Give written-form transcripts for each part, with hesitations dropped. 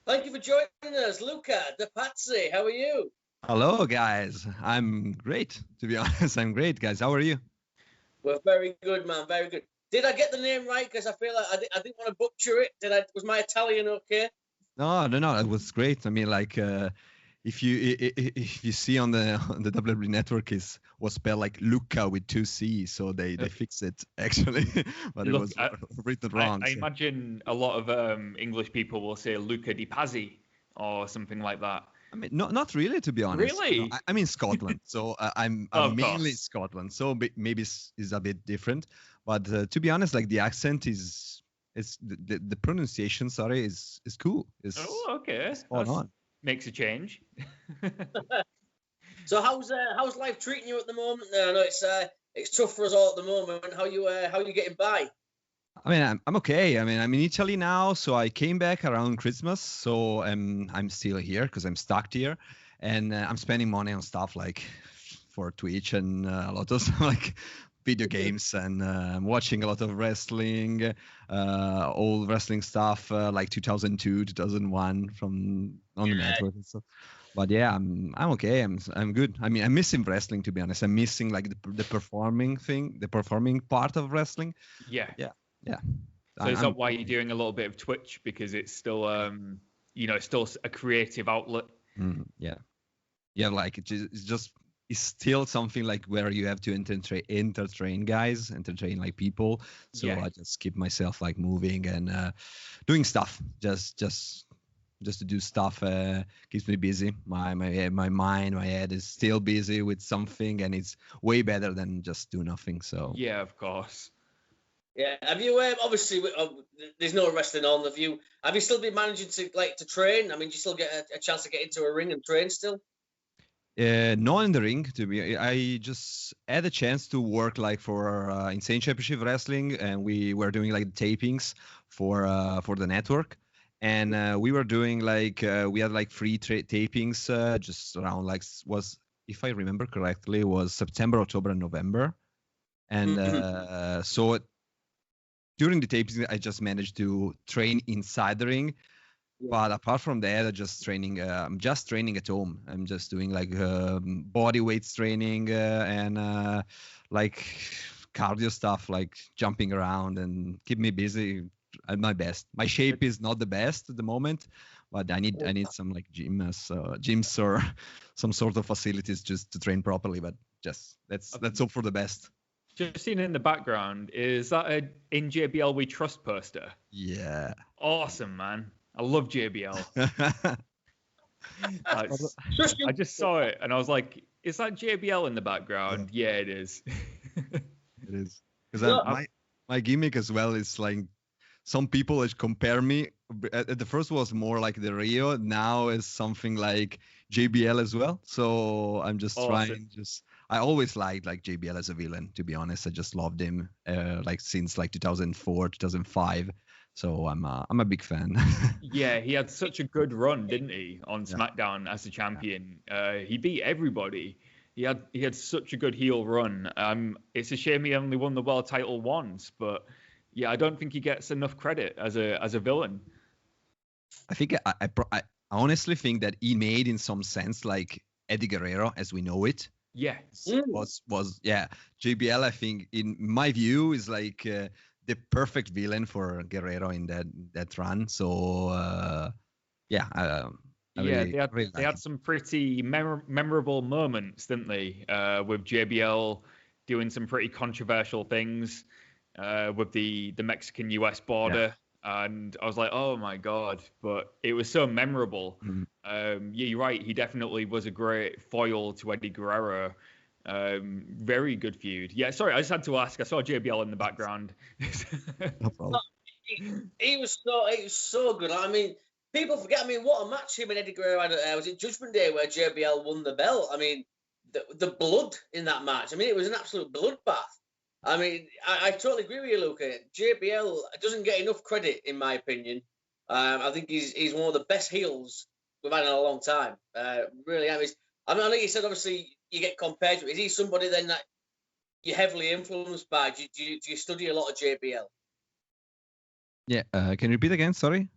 Thank you for joining us, Luca de Pazzi. How are you? Hello, guys. I'm great, to be honest. I'm great, guys. How are you? We're very good, man. Very good. Did I get the name right? Because I feel like I didn't want to butcher it. Was my Italian okay? No. It was great. I mean, like, if you see on the WWE network, was spelled like Luca with 2 C's, so they fixed it actually, but Look, it was written wrong. I imagine a lot of English people will say Luca de Pazzi or something like that. I mean, not really, to be honest. Really? No, I'm in Scotland, so I'm mainly in Scotland, so maybe it's a bit different. But to be honest, like the accent is the pronunciation. Sorry, is cool. Okay. On. Makes a change. So how's life treating you at the moment? I know it's tough for us all at the moment. How you getting by? I mean, I'm okay. I mean, I'm in Italy now, so I came back around Christmas. So I'm still here because I'm stuck here, and I'm spending money on stuff like for Twitch and a lot of stuff like video games, and I'm watching a lot of wrestling, old wrestling stuff like 2002, 2001 from on the network and stuff. But yeah, I'm okay. I'm good. I mean, I'm missing wrestling, to be honest. I'm missing like the performing thing, the performing part of wrestling. Yeah. So is that why you're doing a little bit of Twitch, because it's still it's still a creative outlet? Yeah, like it's still something like where you have to entertain guys, entertain like people. So I just keep myself like moving and doing stuff, just to do stuff. Keeps me busy. My mind, my head is still busy with something, and it's way better than just do nothing. So yeah, of course. Yeah, have you obviously there's no wrestling on. Have you still been managing to train? I mean, do you still get a chance to get into a ring and train still? Not in the ring, to be. I just had a chance to work like for Insane Championship Wrestling, and we were doing like tapings for the network, and we were doing like we had like free tapings just around like was, if I remember correctly, was September, October, and November, and so. During the taping, I just managed to train inside the ring, but apart from that, I'm just training at home. I'm just doing like body weights training and like cardio stuff, like jumping around and keep me busy at my best. My shape is not the best at the moment, but I need some like gyms or some sort of facilities just to train properly. But just let's hope for the best. Just seen in the background, is that a NJPW We Trust poster? Yeah. Awesome, man. I love JBL. I just saw it and I was like, is that JBL in the background? Yeah, it is. It is. Because my gimmick as well is like some people compare me. At the first was more like the Rio. Now is something like JBL as well. So I'm just trying I always liked like JBL as a villain, to be honest. I just loved him like since like 2004, 2005. So I'm a big fan. Yeah, he had such a good run, didn't he, on SmackDown as a champion? He beat everybody. He had such a good heel run. It's a shame he only won the world title once, but yeah, I don't think he gets enough credit as a villain. I think I honestly think that he made in some sense like Eddie Guerrero as we know it. Yeah, was JBL. I think, in my view, is like the perfect villain for Guerrero in that run. So they had some pretty memorable moments, didn't they? With JBL doing some pretty controversial things with the Mexican US border. Yeah. And I was like, oh my God, but it was so memorable. Mm-hmm. You're right. He definitely was a great foil to Eddie Guerrero. Very good feud. Yeah, sorry, I just had to ask. I saw JBL in the background. No problem. He was so good. I mean, people forget. I mean, what a match him and Eddie Guerrero had. Was it Judgment Day where JBL won the belt? I mean, the blood in that match. I mean, it was an absolute bloodbath. I mean, I totally agree with you, Luca. JBL doesn't get enough credit, in my opinion. I think he's one of the best heels we've had in a long time. Really, I mean, I know you said obviously you get compared to. Is he somebody then that you're heavily influenced by? Do you study a lot of JBL? Yeah. Can you repeat again? Sorry.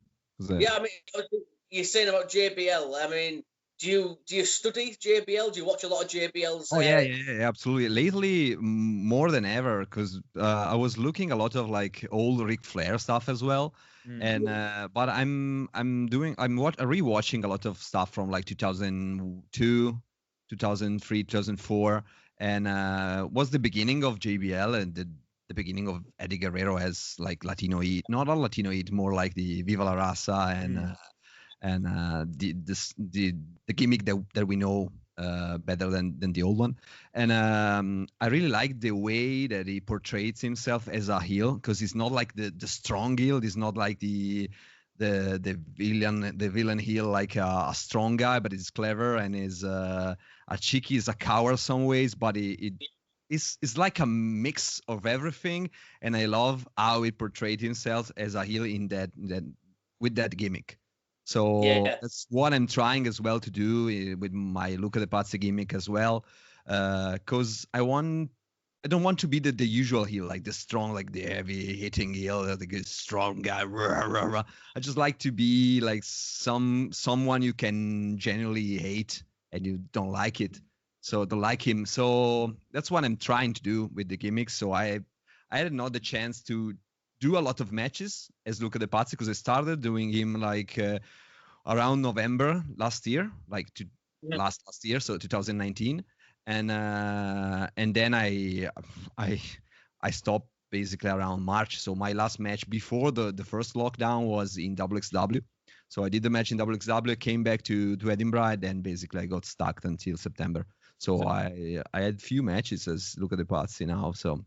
Yeah, I mean, you're saying about JBL. I mean, do you study JBL? Do you watch a lot of JBL's? Oh yeah, absolutely. Lately, more than ever, because I was looking a lot of like old Ric Flair stuff as well, and but I'm rewatching a lot of stuff from like 2002, 2003, 2004, and was the beginning of JBL and the beginning of Eddie Guerrero as like Latino Heat, not all Latino Heat, more like the Viva la Raza and the gimmick that we know better than the old one. And I really like the way that he portrays himself as a heel, because he's not like the strong heel. He's not like the villain heel, like a strong guy, but he's clever and is a cheeky, is a coward some ways, but it's like a mix of everything. And I love how he portrayed himself as a heel in that with that gimmick. So that's what I'm trying as well to do with my Luca de Pazzi gimmick as well, because I don't want to be the usual heel, like the strong, like the heavy hitting heel, the good strong guy. Rah, rah, rah. I just like to be like someone you can genuinely hate and you don't like it, so don't like him. So that's what I'm trying to do with the gimmick. So I had another chance to do a lot of matches as Luca de Pazzi, because I started doing him like around November last year, like last year, so 2019, and then I stopped basically around March. So my last match before the first lockdown was in WXW. So I did the match in WXW, came back to Edinburgh, and then basically I got stuck until September. So I had few matches as Luca de Pazzi now. So.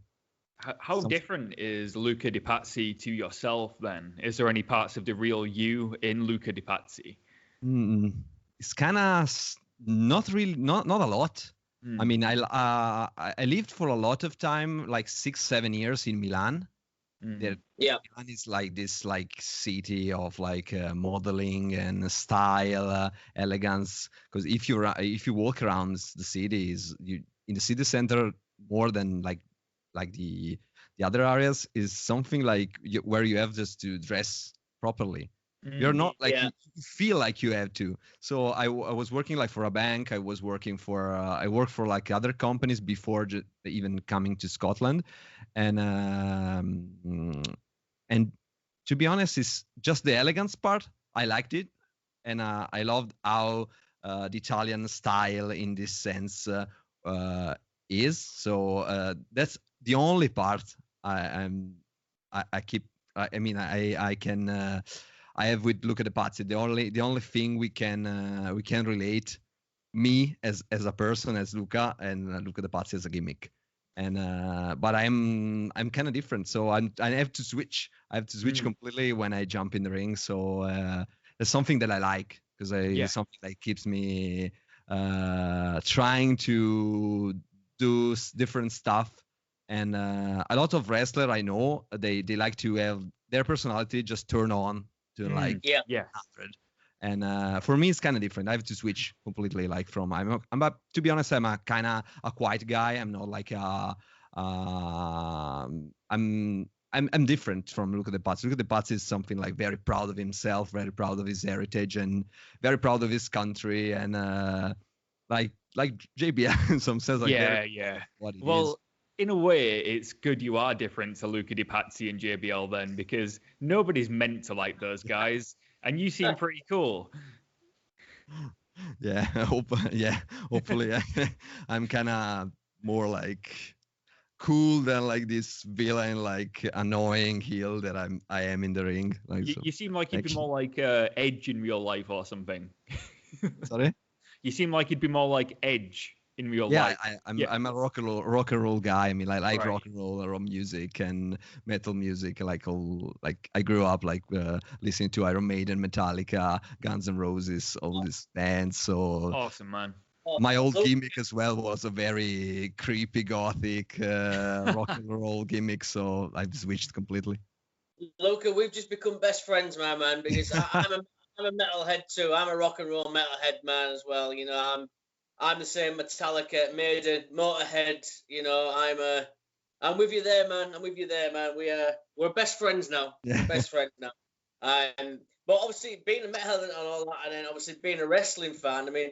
How different is Luca de Pazzi to yourself then? Is there any parts of the real you in Luca de Pazzi? It's kind of not really, not a lot. I mean, I lived for a lot of time, like 6-7 years in Milan. Milan is like this like city of like modeling and style, elegance. Because if you walk around the city, in the city center more than like the other areas, is something like where you have just to dress properly. You're not like you feel like you have to. So I was working like for a bank. I was working for I worked for like other companies before even coming to Scotland, and to be honest, it's just the elegance part. I liked it, and I loved how the Italian style in this sense is. So that's the only part I have with Luca de Pazzi. The only thing we can relate, me as a person, as Luca, and Luca de Pazzi as a gimmick. And but I'm kind of different, so I have to switch. I have to switch completely when I jump in the ring. So it's something that I like, because it's something that keeps me trying to do different stuff. And a lot of wrestlers I know, they like to have their personality just turn on to like 100. And for me, it's kind of different. I have to switch completely. Like from to be honest, I'm a kind of a quiet guy. I'm not like I'm different from Luca de Pazzi. Luca de Pazzi is something like very proud of himself, very proud of his heritage, and very proud of his country, and like JBL in some sense. Like what it is. In a way, it's good you are different to Luca de Pazzi and JBL then, because nobody's meant to like those guys, and you seem pretty cool. Hopefully I'm kind of more like cool than like this villain, like annoying heel that I am in the ring. Like you seem like you'd be more like Edge in real life or something. Sorry? You seem like you'd be more like Edge in real life. I'm a rock and roll guy. I mean, I like rock and roll music and metal music. Like I grew up like listening to Iron Maiden, Metallica, Guns N' Roses, all these bands. So awesome, man. My old gimmick as well was a very creepy gothic rock and roll gimmick. So I've switched completely. Luca, we've just become best friends, my man. Because I'm a metalhead too. I'm a rock and roll metalhead man as well. You know, I'm the same. Metallica, Maiden, Motorhead. You know, I'm with you there, man. I'm with you there, man. We're best friends now. Yeah. Best friends now. And But obviously, being a metalhead and all that, and then obviously being a wrestling fan, I mean,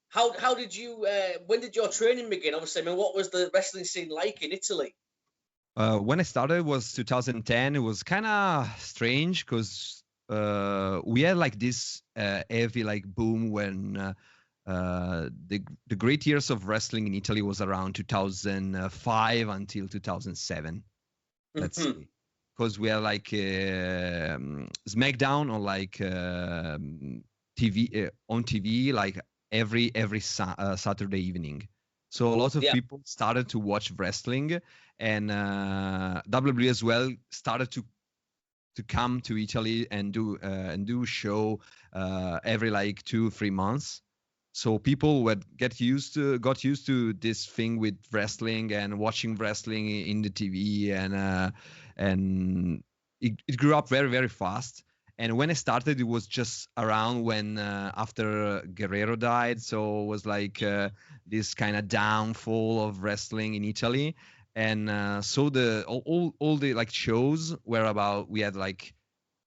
how did you? When did your training begin? Obviously, I mean, what was the wrestling scene like in Italy? When I started was 2010. It was kind of strange because we had like this heavy like boom when the great years of wrestling in Italy was around 2005 until 2007. Let's see, because we had like SmackDown on like TV on TV like every Saturday evening. So a lot of people started to watch wrestling, and WWE as well started to come to Italy and do show every like 2-3 months. So people would got used to this thing with wrestling and watching wrestling in the TV, and it grew up very, very fast. And when I started, it was just around when after Guerrero died, so it was like this kind of downfall of wrestling in Italy. And so the all the like shows were about, we had like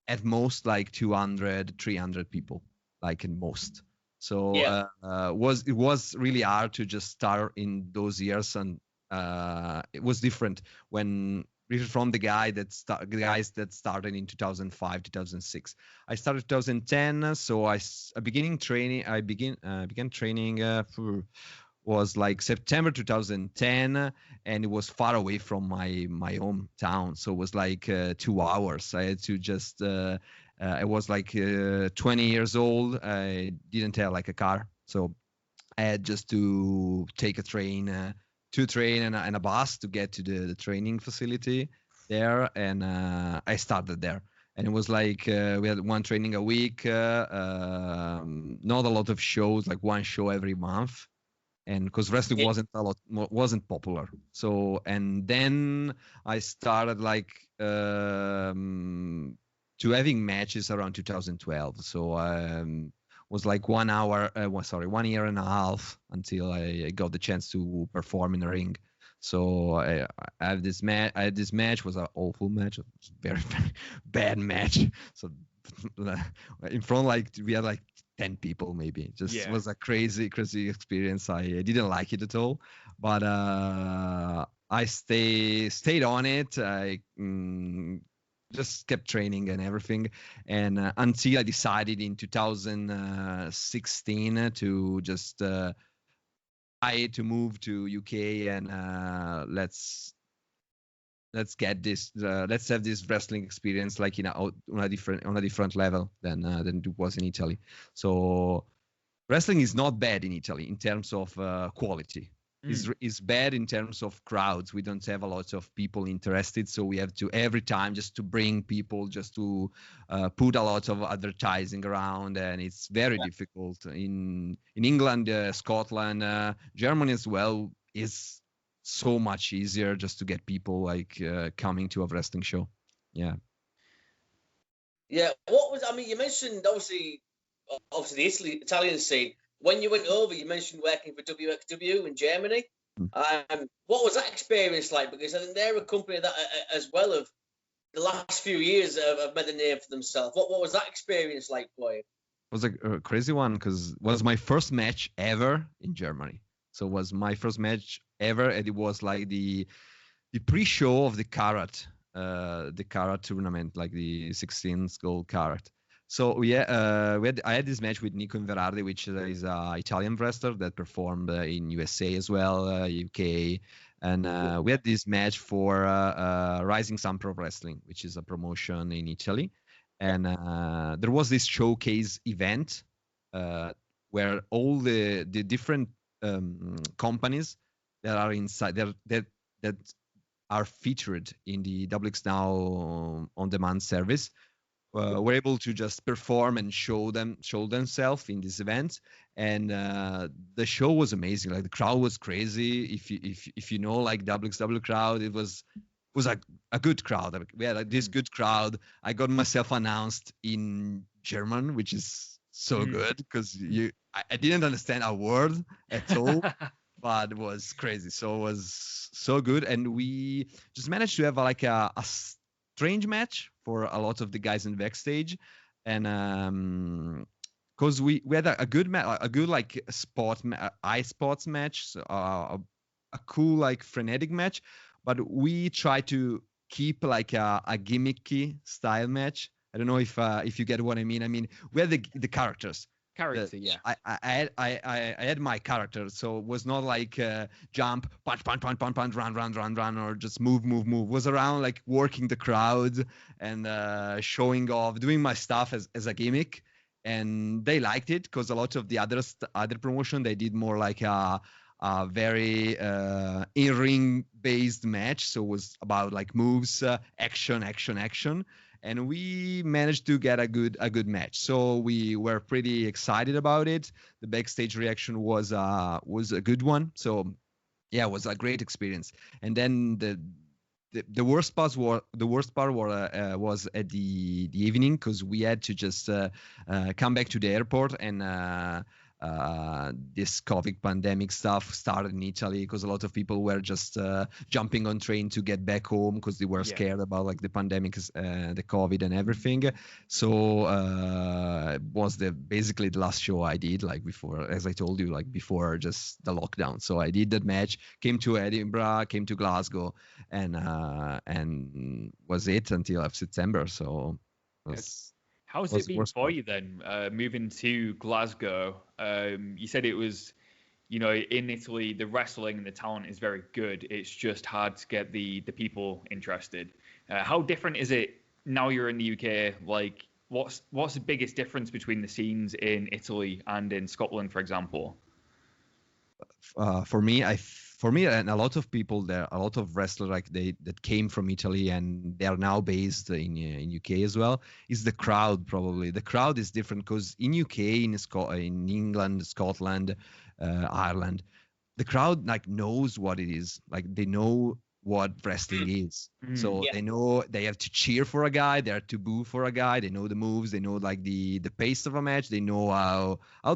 at most like 200, 300 people, like in most. So it was really hard to just start in those years, and it was different when from the guys that started in 2005, 2006. I started 2010, so I began training. I began training was like September 2010, and it was far away from my hometown, so it was like 2 hours. I had to just I was like 20 years old. I didn't have like a car, so I had just to take a train, two train and a bus to get to the training facility there, and I started there. And it was like we had one training a week, not a lot of shows, like one show every month. And because wrestling wasn't popular, so, and then I started like to having matches around 2012. So was like 1 year and a half until I got the chance to perform in the ring. So I had this match. Was an awful match. It was a very, very bad match. So in front, like, we had like 10 people maybe. Just was a crazy experience. I didn't like it at all, but I stayed on it. I just kept training and everything, and until I decided in 2016 to just to move to UK, and let's get this let's have this wrestling experience like on a different level than it was in Italy. So wrestling is not bad in Italy in terms of quality. Is bad in terms of crowds. We don't have a lot of people interested, so we have to every time just to bring people, just to put a lot of advertising around, and it's very difficult in England, Scotland, Germany as well. Is so much easier just to get people like coming to a wrestling show. Yeah. What was, I mean, you mentioned obviously the Italian scene. When you went over, you mentioned working for WXW in Germany. What was that experience like? Because I think they're a company that, as well, of the last few years have made a name for themselves. What was that experience like for you? It was a crazy one, because it was my first match ever in Germany. So it was my first match ever, and it was like the pre-show of the Karat tournament, like the 16th gold Karat. So I had this match with Nico Inverardi, which is an Italian wrestler that performed in USA as well, UK, and we had this match for Rising Sun Pro Wrestling, which is a promotion in Italy, and there was this showcase event where all the different companies that are inside that are featured in the WX Now on demand service were able to just perform and show themselves in this event, and the show was amazing. Like, the crowd was crazy. If you know, like, WXW crowd, it was a good crowd. We had like this good crowd. I got myself announced in German, which is so good, because I didn't understand a word at all. But it was crazy. So it was so good, and we just managed to have like a strange match for a lot of the guys in backstage. and because we had a good like eye sports match, so, a cool like frenetic match, but we try to keep like a gimmicky style match. I don't know if you get what I mean. I mean, we had the characters. Yeah. I had my character, so it was not like jump, punch, run, or just move. It was around like working the crowd and showing off, doing my stuff as a gimmick, and they liked it because a lot of the other promotion, they did more like a very in-ring based match, so it was about like moves, action, and we managed to get a good match. So we were pretty excited about it. The backstage reaction was a good one. So yeah, it was a great experience. And then the worst part was at the evening, because we had to just come back to the airport, and this COVID pandemic stuff started in Italy, because a lot of people were just jumping on train to get back home because they were scared about like the pandemic, the COVID and everything. So it was basically the last show I did, like before, as I told you, like before just the lockdown. So I did that match, came to Edinburgh, came to Glasgow, and was it until September. So how's it been for you then, moving to Glasgow? You said it was, in Italy, the wrestling and the talent is very good. It's just hard to get the people interested. How different is it now you're in the UK? Like, what's the biggest difference between the scenes in Italy and in Scotland, for example? For me, and a lot of people there, a lot of wrestlers that came from Italy and they are now based in UK as well, is the crowd. Probably the crowd is different because in UK, in England, Scotland, Ireland, the crowd like knows what it is. Like they know what wrestling is. So they know they have to cheer for a guy, they have to boo for a guy, they know the moves, they know like the pace of a match, they know how a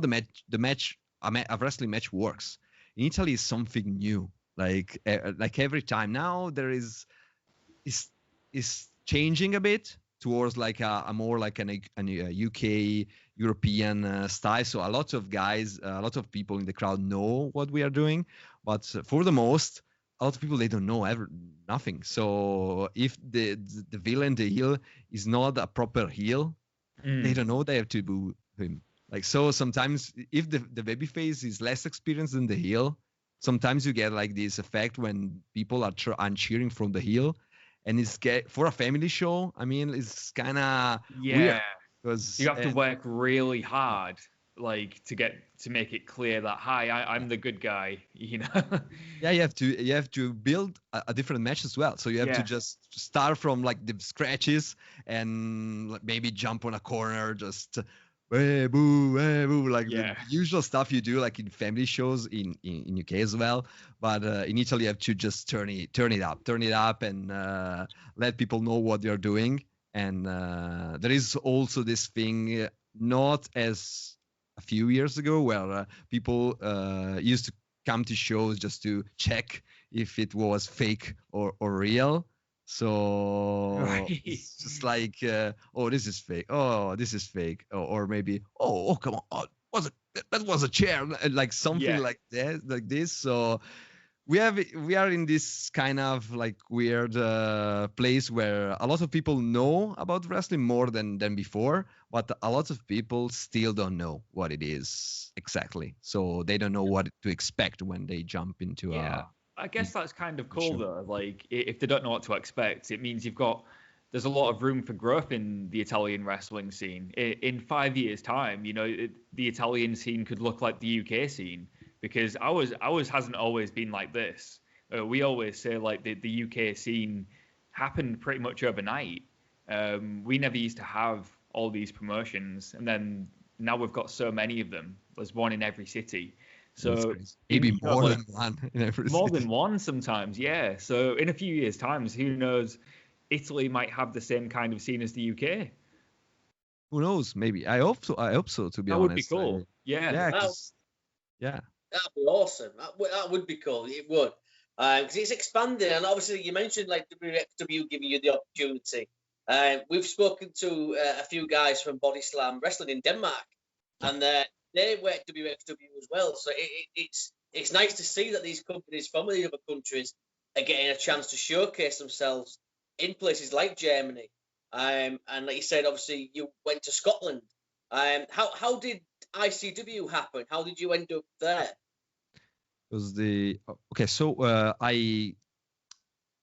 wrestling match works. In Italy is something new. Like every time now there is changing a bit towards like a more like a UK European style. So a lot of people in the crowd know what we are doing, but for the most, a lot of people, they don't know nothing. So if the villain, the heel, is not a proper heel, they don't know they have to boo him. Like, so sometimes if the babyface is less experienced than the heel, sometimes you get like this effect when people are cheering from the heel, and for a family show. I mean, it's kind of weird because you have to work really hard, like to make it clear that I'm the good guy. Yeah, you have to build a different match as well. So you have to just start from like the scratches and maybe jump on a corner, just. Hey, boo, like the usual stuff you do like in family shows in UK as well, but in Italy you have to just turn it up and let people know what you're doing. And there is also this thing, not as a few years ago, where people used to come to shows just to check if it was fake or real. So it's just like, oh, this is fake. Oh, this is fake. Or maybe, oh, come on, that was a chair, like something like that, like this. So we are in this kind of like weird place where a lot of people know about wrestling more than before, but a lot of people still don't know what it is exactly. So they don't know what to expect when they jump into I guess that's kind of cool though. Like, if they don't know what to expect, it means there's a lot of room for growth in the Italian wrestling scene. In 5 years' time, the Italian scene could look like the UK scene, because ours hasn't always been like this. We always say like the UK scene happened pretty much overnight. We never used to have all these promotions, and then now we've got so many of them. There's one in every city. So maybe more than one in every more than one sometimes, yeah. So in a few years' time, who knows, Italy might have the same kind of scene as the UK. Who knows? Maybe. I hope so. To be honest, that would be cool. Yeah. That'd be awesome. That would be cool. It would, because it's expanding, and obviously you mentioned like WXW giving you the opportunity We've spoken to a few guys from Body Slam Wrestling in Denmark, and they work WXW as well. So it's nice to see that these companies from the other countries are getting a chance to showcase themselves in places like Germany. And like you said, obviously you went to Scotland. How did ICW happen? How did you end up there? It was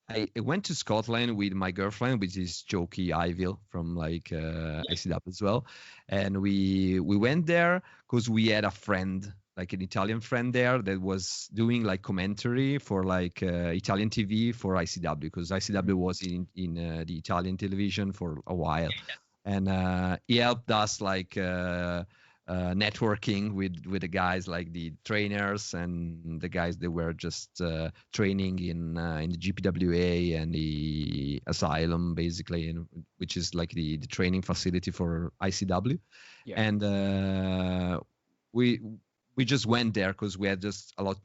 I went to Scotland with my girlfriend, which is Jokey Iville from ICW as well, and we went there because we had a friend, like an Italian friend there, that was doing like commentary for Italian TV for ICW, because ICW was in the Italian television for a while, and he helped us networking with the guys, like the trainers and the guys that were just training in the GPWA and the Asylum, basically, which is like the training facility for ICW. Yeah. And we just went there because we had just a lot,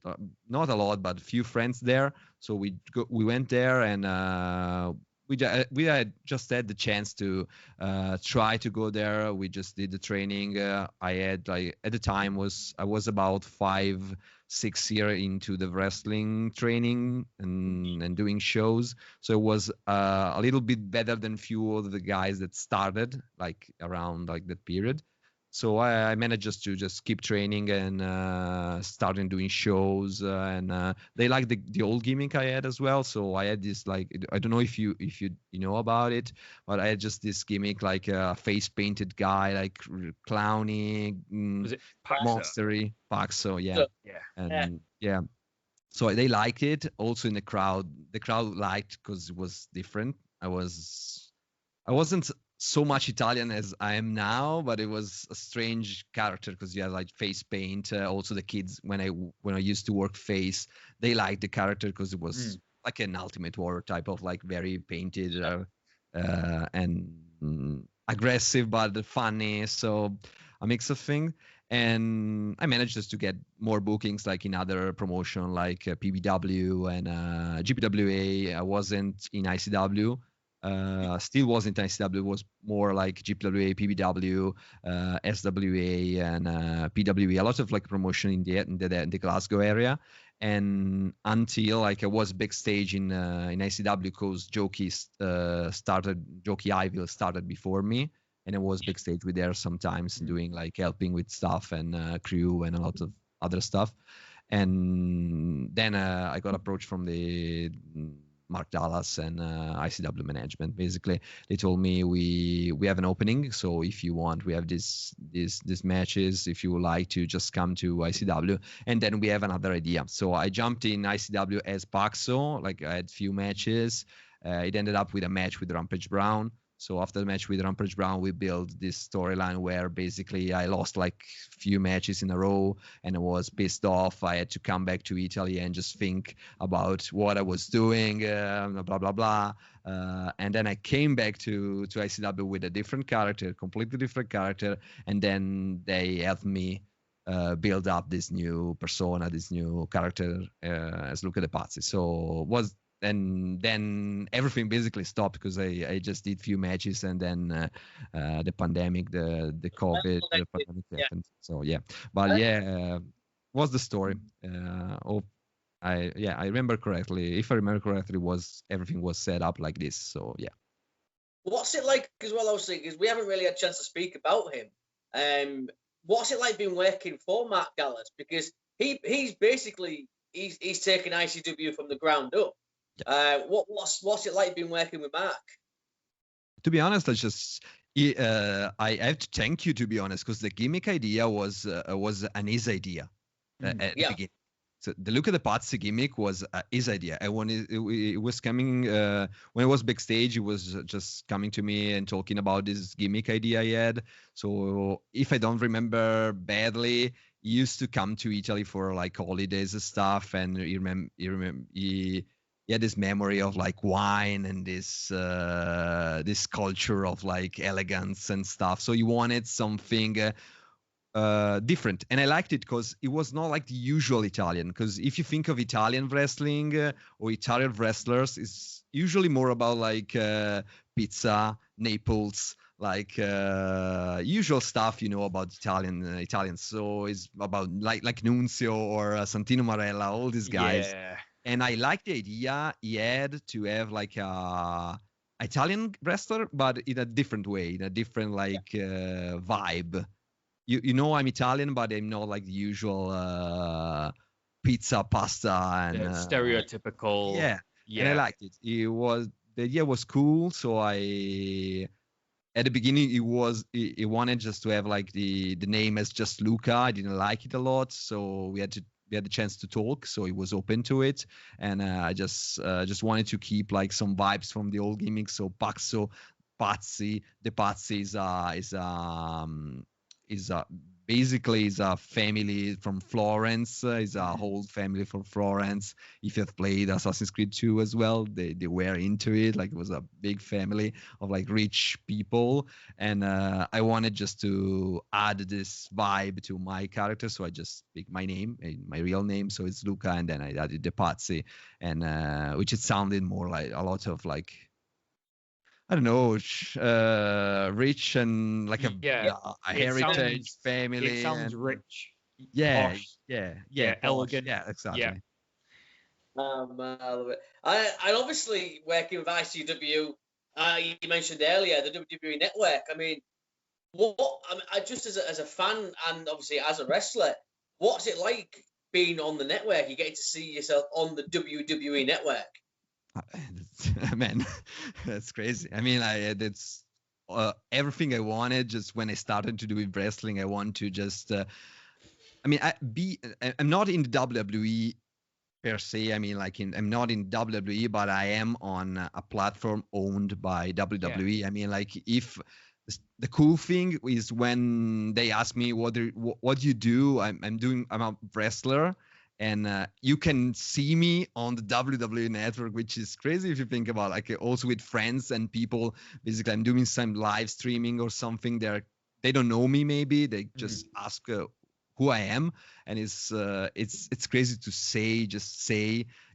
not a lot, but a few friends there. So we went there, and we had just had the chance to try to go there. We just did the training. I had at the time I was about 5-6 years into the wrestling training and doing shows. So it was a little bit better than few of the guys that started around that period. So I managed to just keep training and starting doing shows, and they liked the old gimmick I had as well. So I had this I don't know if you know about it, but I had just this gimmick, like a face painted guy, like clowny, was it Paxxo? Monstery, Paxxo, yeah. And yeah. So they liked it. Also in the crowd liked because it was different. I wasn't so much Italian as I am now, but it was a strange character because you had like face paint. Also the kids, when I used to work face, they liked the character because it was like an Ultimate Warrior type of very painted and aggressive but funny. So a mix of things. And I managed just to get more bookings in other promotion like PBW and GPWA. I wasn't in ICW. Still wasn't ICW, was more like GPWA, PBW, SWA, and PWA. A lot of promotion in the Glasgow area, and until I was backstage in ICW because Jokey Iville started before me, and I was backstage with her sometimes doing helping with stuff and crew and a lot of other stuff. And then I got approached from the Mark Dallas and ICW management. Basically, they told me we have an opening, so if you want, we have these matches. If you would like to, just come to ICW, and then we have another idea. So I jumped in ICW as Paxxo. I had few matches. It ended up with a match with Rampage Brown. So after the match with Rampage Brown, we built this storyline where basically I lost few matches in a row and I was pissed off. I had to come back to Italy and just think about what I was doing, blah, blah, blah. And then I came back to ICW with a different character, completely different character. And then they helped me build up this new persona, this new character as Luca de Pazzi. So and then everything basically stopped because I just did few matches, and then the pandemic, the COVID, the pandemic happened. So yeah, but what's the story? I remember correctly. If I remember correctly, everything was set up like this. So yeah. What's it like as well? Obviously, because we haven't really had a chance to speak about him. What's it like being working for Mark Dallas? Because he's basically he's taken ICW from the ground up. Yeah. What's it like being working with Mark? To be honest, I have to thank you, to be honest, because the gimmick idea was his idea at the beginning. So the Luca de Pazzi gimmick was his idea. And when it was coming, when I was backstage, he was just coming to me and talking about this gimmick idea he had. So if I don't remember badly, he used to come to Italy for holidays and stuff, and he had this memory of wine and this culture of elegance and stuff. So he wanted something different, and I liked it because it was not the usual Italian. Because if you think of Italian wrestling or Italian wrestlers, it's usually more about pizza, Naples, like usual stuff about Italians. So it's about like Nunzio or Santino Marella, all these guys. Yeah. And I like the idea he had to have like a Italian wrestler, but in a different way, in a different vibe. I'm Italian, but I'm not like the usual pizza, pasta, and stereotypical. Yeah. And I liked it. The idea was cool. So at the beginning, he wanted just to have like the name as just Luca. I didn't like it a lot, so we had the chance to talk. So he was open to it, and I just wanted to keep like some vibes from the old gimmicks. So Paxxo, Pazzi, De Pazzi is basically a family from Florence. Is a whole family from Florence. If you've played Assassin's Creed 2 as well, they were into it. Like, it was a big family of like rich people, and I wanted just to add this vibe to my character, so I just picked my name, my real name, so it's Luca, and then I added De Pazzi, and which it sounded more like a lot of like, I don't know, rich and like a heritage family. It sounds rich. Yeah, posh, yeah, elegant. Yeah, exactly. Yeah. Man, I love it. I obviously working with ICW. You mentioned earlier the WWE Network. I mean, I just as a fan and obviously as a wrestler, what's it like being on the network? You getting to see yourself on the WWE Network. Man, that's crazy. I mean, it's everything I wanted. Just when I started to do wrestling, I want to just. I'm not in the WWE per se. I mean, I'm not in WWE, but I am on a platform owned by WWE. I mean, like, if the cool thing is when they ask me what do you do, I'm a wrestler. And you can see me on the WWE Network, which is crazy if you think about, like, also with friends and people. Basically, I'm doing some live streaming or something. They don't know me, maybe they just ask who I am, and it's crazy to say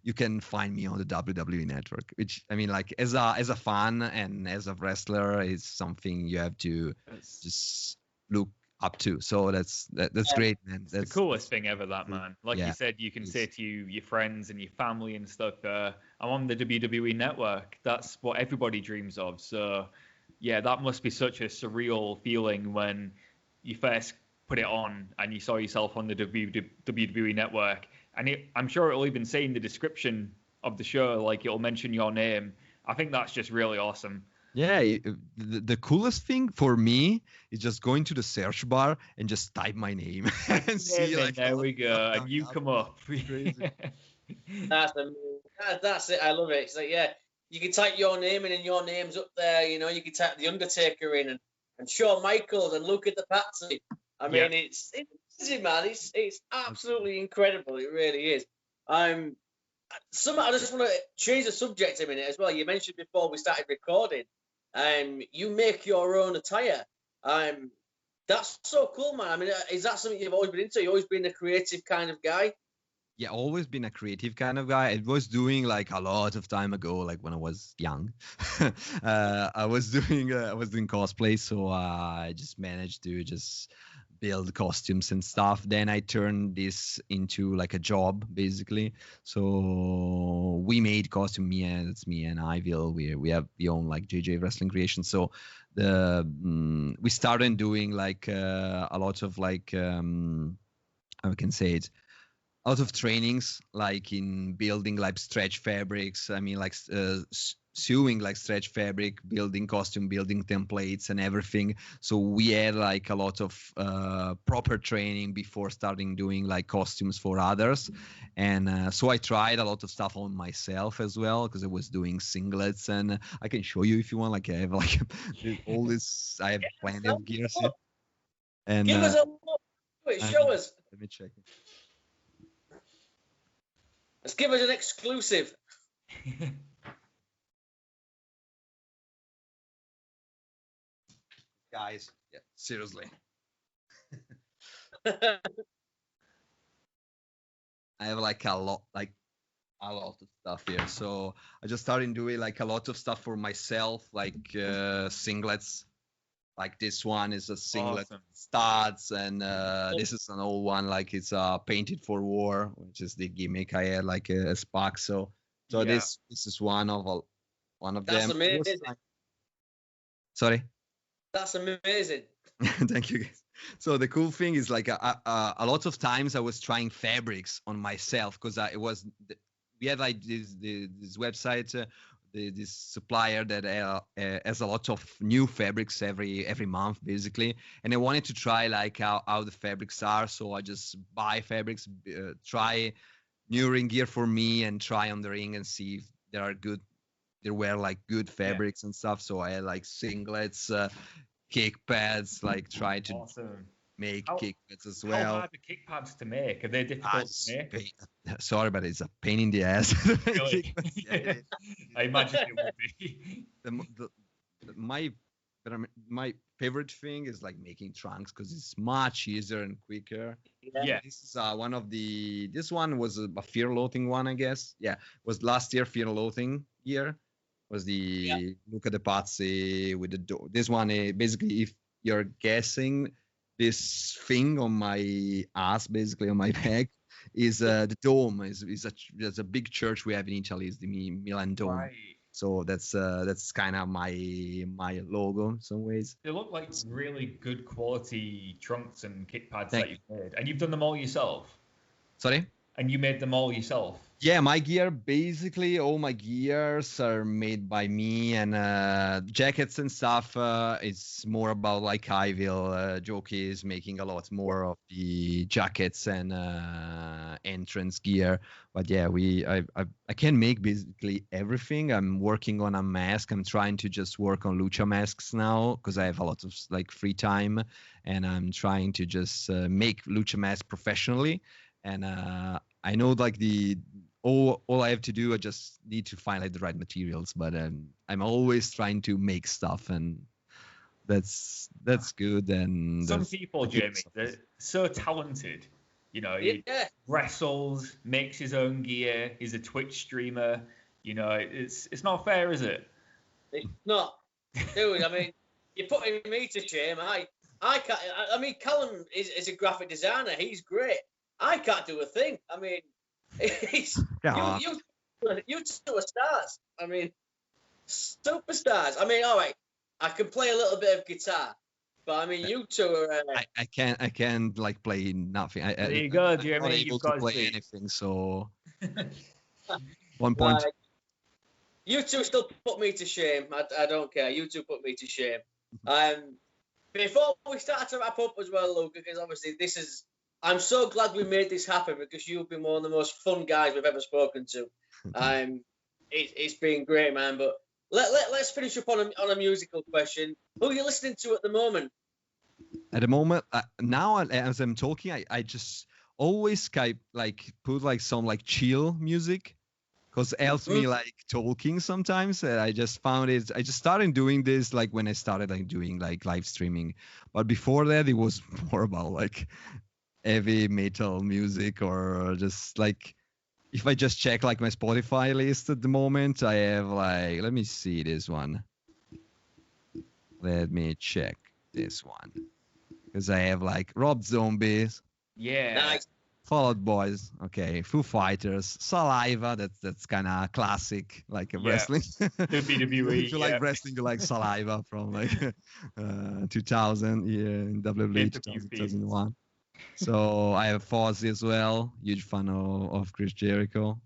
you can find me on the WWE Network. Which, I mean, like, as a fan and as a wrestler, is something you have to just look up to. So that's great, man. That's the coolest thing ever, that, man. Like you said, you can say to your friends and your family and stuff, I'm on the WWE Network. That's what everybody dreams of. So yeah, that must be such a surreal feeling when you first put it on and you saw yourself on the WWE Network. And I'm sure it'll even say in the description of the show, like, it'll mention your name. I think that's just really awesome. Yeah, the coolest thing for me is just going to the search bar and just type my name and see, like, there we go, and you come up. That's it. I love it. It's like, yeah, you can type your name in and your name's up there. You know, you can type The Undertaker in and Shawn Michaels and Luca de Pazzi. I mean, it's easy, man. It's absolutely incredible. It really is. I just want to change the subject a minute as well. You mentioned before we started recording, you make your own attire. That's so cool, man. I mean, is that something you've always been into? You've always been a creative kind of guy? Yeah, always been a creative kind of guy. I was doing, like, a lot of time ago, like when I was young. I was doing cosplay, so I just managed to just build costumes and stuff. Then I turned this into like a job, basically. So we made costume. me and Ivil. We own like JJ Wrestling Creation. So we started doing like a lot of like how I can say it, a lot of trainings, like in building like stretch fabrics. I mean, like sewing like stretch fabric, building costume, building templates and everything. So we had like a lot of proper training before starting doing like costumes for others. And so I tried a lot of stuff on myself as well, because I was doing singlets, and I can show you if you want. Like, I have like all this. I have plenty of gear here. And give us a look. Show us. Let me check it. Let's give us an exclusive. Guys, yeah, seriously. I have like a lot, like a lot of stuff here. So I just started doing like a lot of stuff for myself, like singlets. Like this one is a singlet studs, and this is an old one, like it's painted for war, which is the gimmick I had, like a Paxxo. So this is one of them. That's amazing. Sorry. That's amazing. Thank you, guys. So the cool thing is like a lot of times I was trying fabrics on myself because we had like this website. This supplier that has a lot of new fabrics every month basically, and I wanted to try like how the fabrics are, so I just buy fabrics, try new ring gear for me and try on the ring and see if they are good. There were like good fabrics and stuff, so I had like singlets, kick pads, like try to make kick pads as well. How hard are kick pads to make? Are they difficult to make? Sorry, but it's a pain in the ass. Really? I imagine it would be. My favorite thing is like making trunks because it's much easier and quicker. Yeah. This is one of the. This one was a fear loathing one, I guess. Yeah, it was last year fear loathing year. Was the Luca de Pazzi with the door. This one, basically, if you're guessing, this thing on my ass, basically on my back, is the dome. There's a big church we have in Italy. Is the Milan Dome. Right. So that's kind of my logo in some ways. They look like really good quality trunks and kick pads that you've made, and you've done them all yourself. Sorry. And you made them all yourself. Yeah, my gear, basically all my gears are made by me, and jackets and stuff, it's more about like Ivyl. Joki is making a lot more of the jackets and entrance gear. But yeah, I can make basically everything. I'm working on a mask. I'm trying to just work on lucha masks now because I have a lot of like free time, and I'm trying to just make lucha masks professionally. And I know like all I have to do, I just need to find like the right materials. But I'm always trying to make stuff, and that's good. And some people, Jamie, they're so talented. You know, he wrestles, makes his own gear. He's a Twitch streamer. You know, it's not fair, is it? It's not, dude. I mean, you're putting me to shame. I can't. I mean, Callum is a graphic designer. He's great. I can't do a thing. I mean, you two are stars. I mean, superstars. I mean, all right, I can play a little bit of guitar, but I mean, you two are. I can't like play nothing. There you go, Jimmy. I'm not able to play anything. So 1 point. You two still put me to shame. I don't care. You two put me to shame. Before we start to wrap up as well, Luca, because obviously this is. I'm so glad we made this happen because you've been one of the most fun guys we've ever spoken to. It's been great, man. But let's finish up on a musical question. Who are you listening to at the moment? At the moment, now as I'm talking, I just always put like some like chill music because it helps me like talking sometimes. I just found it. I just started doing this like when I started like doing like live streaming, but before that it was more about like heavy metal music, or just like if I just check like my Spotify list at the moment, I have like, let me see this one. Let me check this one because I have like Rob Zombies, Nice. Fall Out Boys, okay, Foo Fighters, Saliva. That's kind of classic, like a wrestling. WWE. If you like wrestling, you like Saliva from like 2000, in WWE 2001. So I have Fozzy as well. Huge fan of Chris Jericho.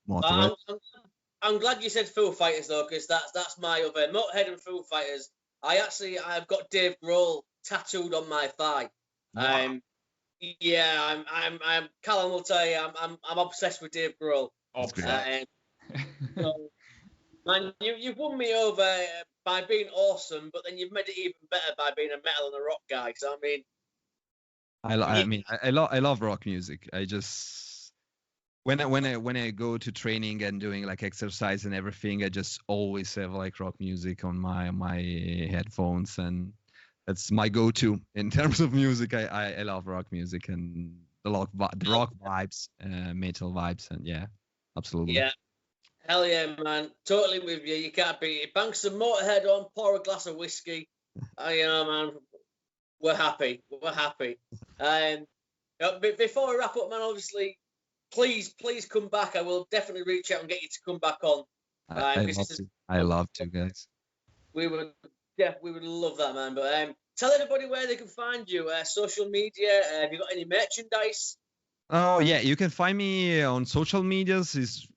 I'm glad you said Foo Fighters though, because that's my other Motorhead and Foo Fighters. I've got Dave Grohl tattooed on my thigh. Wow. I'm Callum will tell you I'm obsessed with Dave Grohl. So, man, you've won me over by being awesome, but then you've made it even better by being a metal and a rock guy. So I mean. I love rock music. I just when I go to training and doing like exercise and everything, I just always have like rock music on my headphones, and that's my go-to in terms of music. I love rock music and the rock vibes, metal vibes, and yeah. absolutely. Yeah. Hell yeah, man. Totally with you. You can't beat it. Bang some Motorhead on, pour a glass of whiskey. Man. We're happy. We're happy. Before we wrap up, man, obviously, please come back. I will definitely reach out and get you to come back on. I love to, guys. We would love that, man. But tell everybody where they can find you. Social media. Have you got any merchandise? Oh yeah, you can find me on social medias.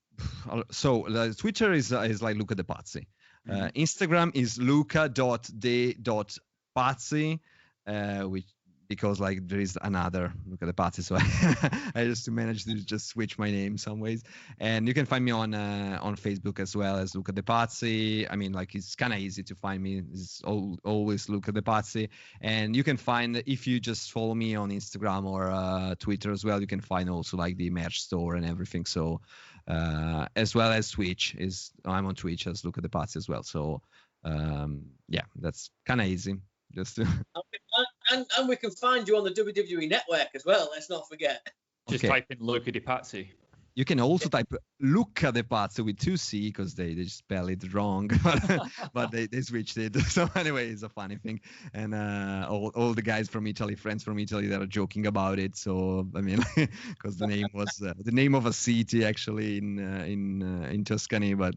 Twitter is like Luca de Pazzi. Instagram is luca.de.pazzi, which because like there is another Luca de Pazzi, so I just managed to just switch my name some ways. And you can find me on Facebook as well as Luca de Pazzi. I mean, like it's kind of easy to find me. It's always Luca de Pazzi. And you can find, if you just follow me on Instagram or Twitter as well, you can find also like the merch store and everything. So as well as Twitch I'm on Twitch as Luca de Pazzi as well. So yeah, that's kind of easy. Just and we can find you on the WWE Network as well. Let's not forget. Just type in Luca de Pazzi. You can also type Luca de Pazzi with 2 C because they just spell it wrong, but they switched it. So anyway, it's a funny thing. And all the guys from Italy, friends from Italy, that are joking about it. So I mean, because the name was the name of a city actually in Tuscany, but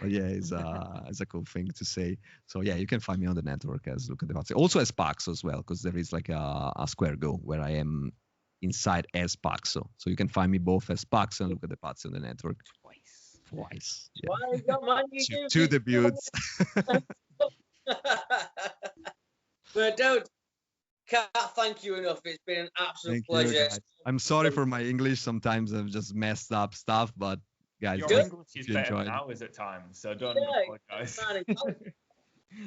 yeah, it's a cool thing to say. So yeah, you can find me on the network as Luca de Pazzi, also as Paxxo as well, because there is like a Square Go where I am inside as Paxxo. So you can find me both as Paxxo and Luca de Pazzi on the network. Twice. Yeah. Well, two debuts. But can't thank you enough. It's been an absolute pleasure. I'm sorry for my English. Sometimes I've just messed up stuff, but guys, your English is better now as at times, so don't apologize.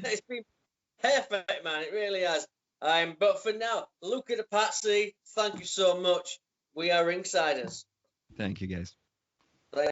It's been perfect, man. It really has. But for now, Luca de Pazzi, thank you so much. We are Ringsiders. Thank you, guys.